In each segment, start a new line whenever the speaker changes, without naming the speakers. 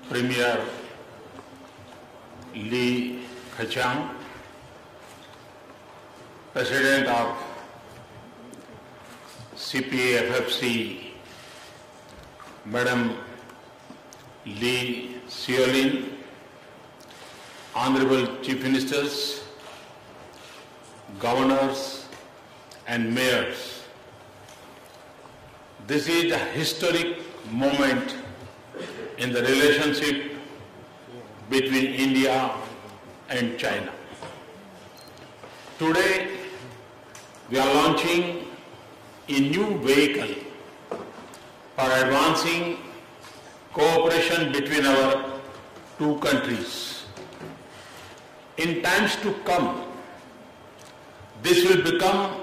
Premier Li Keqiang, President of CPA-FFC, Madam Li Xiaolin, Honorable Chief Ministers, Governors and Mayors. This is a historic moment in the relationship between India and China. Today, we are launching a new vehicle for advancing cooperation between our two countries. In times to come, this will become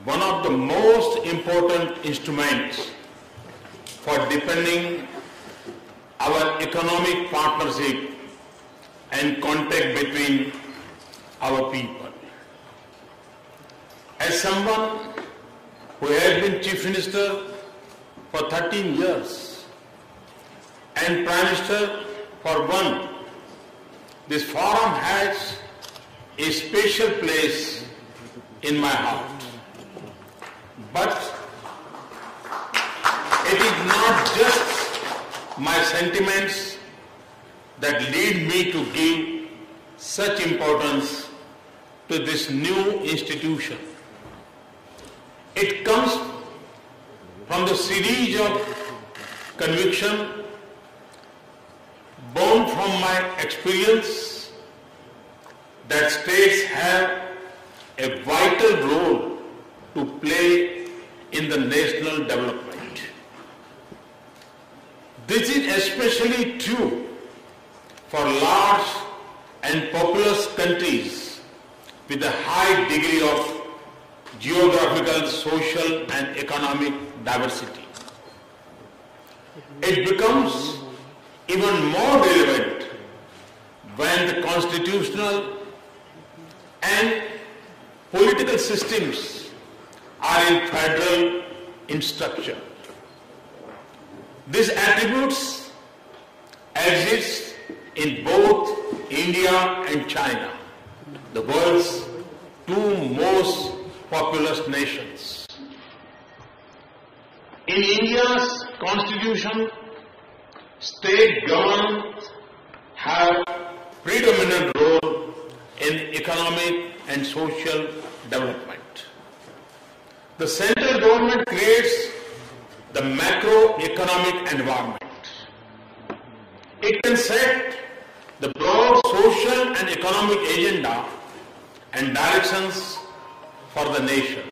one of the most important instruments for deepening our economic partnership and contact between our people. As someone who has been Chief Minister for 13 years and Prime Minister for 1, this forum has a special place in my heart. But it is not just my sentiments that lead me to give such importance to this new institution. It comes from the series of conviction born from my experience that states have a vital role to play in the national development. This is especially true for large and populous countries with a high degree of geographical, social and economic diversity. It becomes even more relevant when the constitutional and political systems are in federal in structure. These attributes exist in both India and China, the world's two most populous nations. In India's constitution, state governments have predominant role in economic and social development. The central government creates the macroeconomic environment. It can set the broad social and economic agenda and directions for the nation.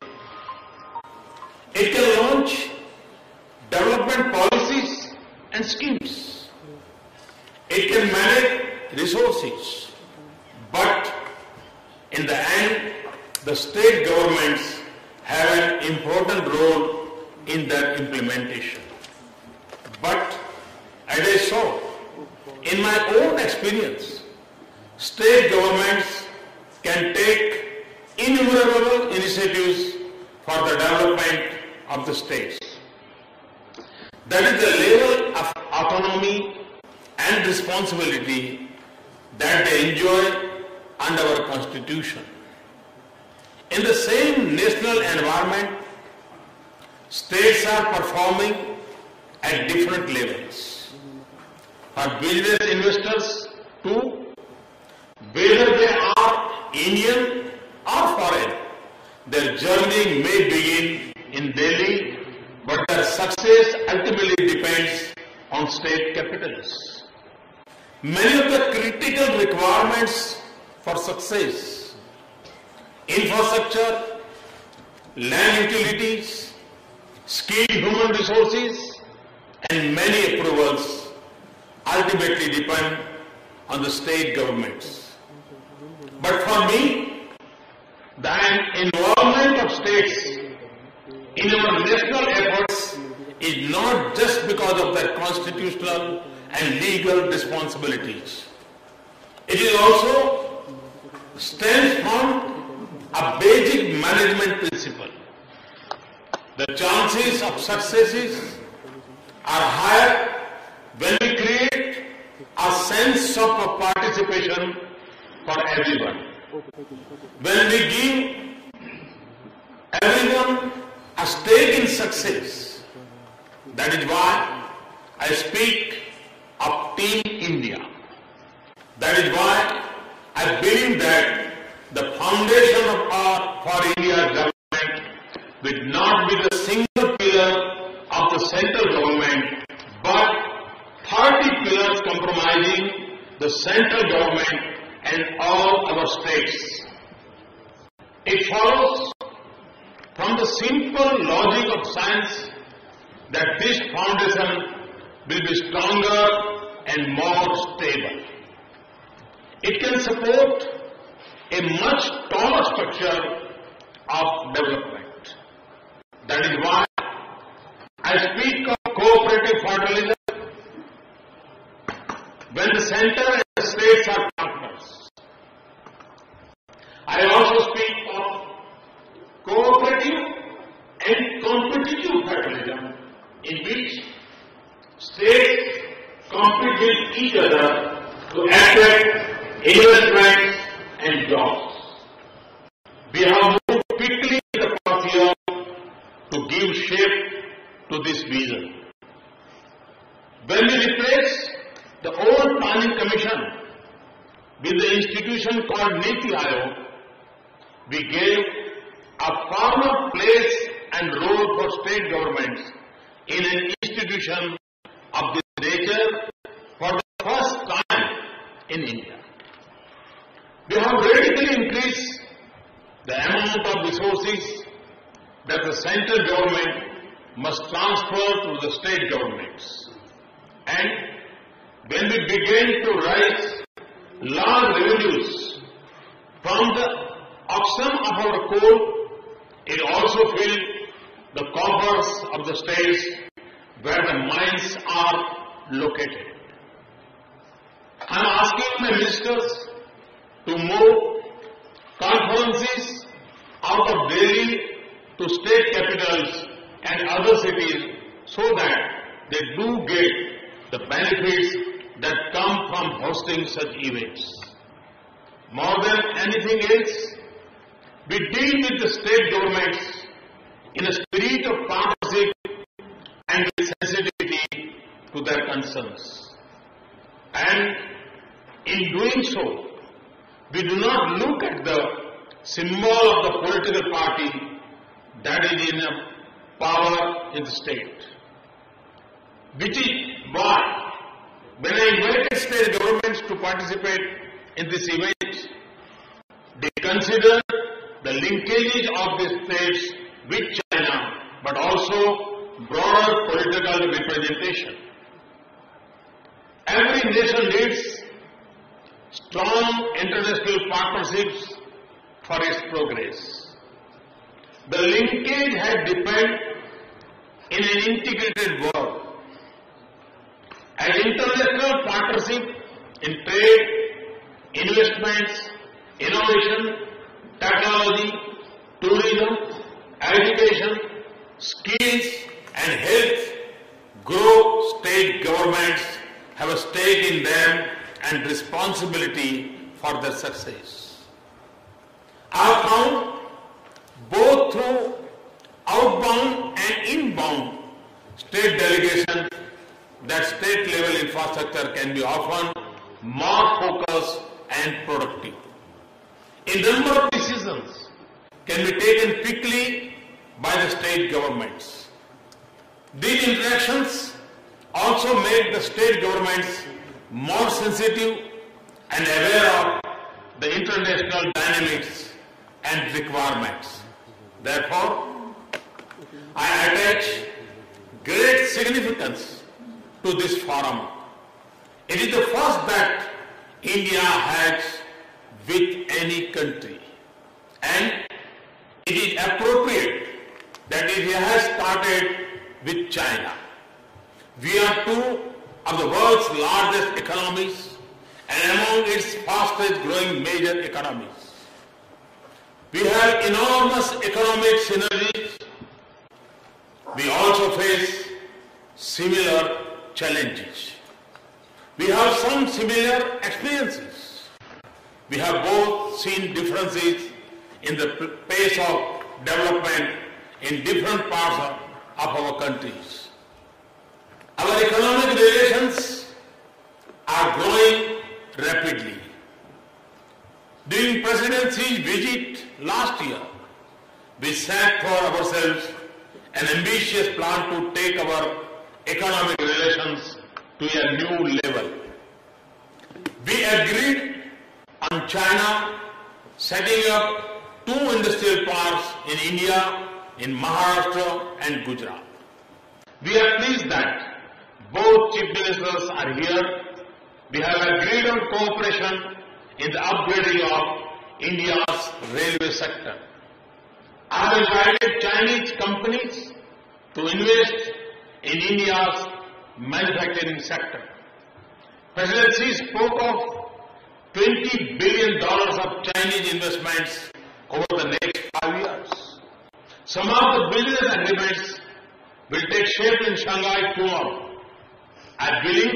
It can launch development policies and schemes. It can manage resources. But in the end, the state governments have an important role in their implementation. But as I saw, in my own experience, state governments can take innumerable initiatives for the development of the states. That is the level of autonomy and responsibility that they enjoy under our Constitution. In the same national environment, states are performing at different levels. For business investors too, whether they are Indian or foreign, their journey may begin in Delhi, but their success ultimately depends on state capitals. Many of the critical requirements for success, infrastructure, land utilities, skilled human resources, and many approvals ultimately depend on the state governments. But for me, the involvement of states in our national efforts is not just because of their constitutional and legal responsibilities. It is also stems from a basic management principle. The chances of successes are higher when we create of participation for everyone. When we give everyone a stake in success, that is why I speak of Team India. That is why I believe that the foundation for India's government will not be the single pillar of the central government, but 30 pillars comprising the central government and all our states. It follows from the simple logic of science that this foundation will be stronger and more stable. It can support a much taller structure of development. That is why I speak of cooperative federalism when the center and the states are partners. I also speak of cooperative and competitive federalism in which states compete with each other to attract investments and jobs. We have moved quickly in the past year to give shape to this vision. When we replaced the old Planning Commission with the institution called Niti Aayog, we gave a formal place and role for state governments in an institution of this nature for the first time in India. We have radically increased the amount of resources that the central government must transfer to the state governments. And when we began to raise large revenues from the auction of our coal, it also filled the coffers of the states where the mines are located. I am asking my ministers to move conferences out of Delhi to state capitals and other cities so that they do get the benefits that come from hosting such events. More than anything else, we deal with the state governments in a spirit of partnership and with sensitivity to their concerns. And in doing so, we do not look at the symbol of the political party that is in power in the state. Which is why, when I invited state governments to participate in this event, they considered the linkages of the states with China, but also broader political representation. Every nation needs strong international partnerships for its progress. The linkage has deepened in an integrated world. As international partnership in trade, investments, innovation, technology, tourism, education, skills and health grow, state governments have a stake in them and responsibility for their success. I have found both through outbound and inbound state delegation that state level infrastructure can be often more focused and productive. A number of decisions can be taken quickly by the state governments. These interactions also make the state governments more sensitive and aware of the international dynamics and requirements. Therefore, I attach great significance to this forum. It is the first that India has with any country, and it is appropriate that it has started with China. We are two of the world's largest economies and among its fastest growing major economies. We have enormous economic synergies. We also face similar challenges. We have some similar experiences. We have both seen differences in the pace of development in different parts of our countries. Our economic relations are growing rapidly. During Presidency's visit last year, we set for ourselves an ambitious plan to take our economic relations to a new level. We agreed on China setting up 2 industrial parks in India, in Maharashtra and Gujarat. We are pleased that both chief ministers are here. We have agreed on cooperation in the upgrading of India's railway sector. I have invited Chinese companies to invest in India's manufacturing sector. Presidency spoke of $20 billion of Chinese investments over the next 5 years. Some of the business agreements will take shape in Shanghai tomorrow. I believe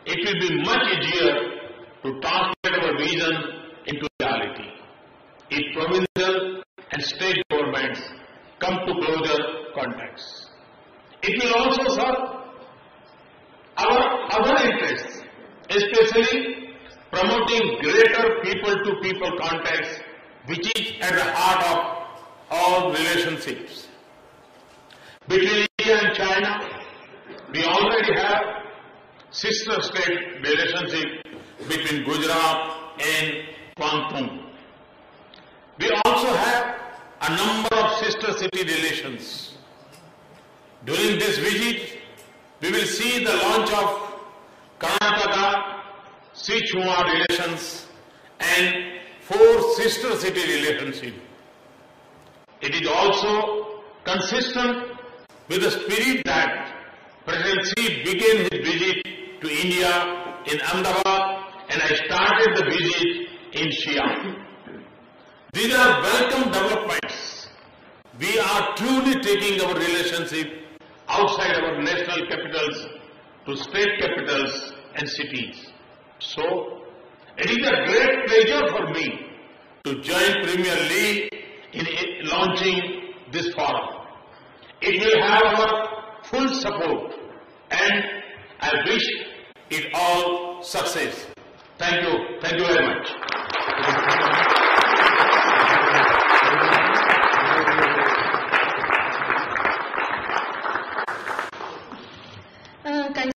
it will be much easier to translate our vision into reality if provincial and state governments come to closer contacts. It will also serve our other interests, especially promoting greater people-to-people contacts, which is at the heart of all relationships. Between India and China, we already have sister state relationship between Gujarat and Guangdong. We also have a number of sister city relations. During this visit, we will see the launch of Karnataka Sichuan relations and 4 sister city relationship. It is also consistent with the spirit that President Xi began his visit to India in Ahmedabad and I started the visit in Xi'an. These are welcome developments. We are truly taking our relationship outside our national capitals to state capitals and cities. So, it is a great pleasure for me to join Premier Li in launching this forum. It will have our full support and I wish it all success. Thank you. Thank you very much.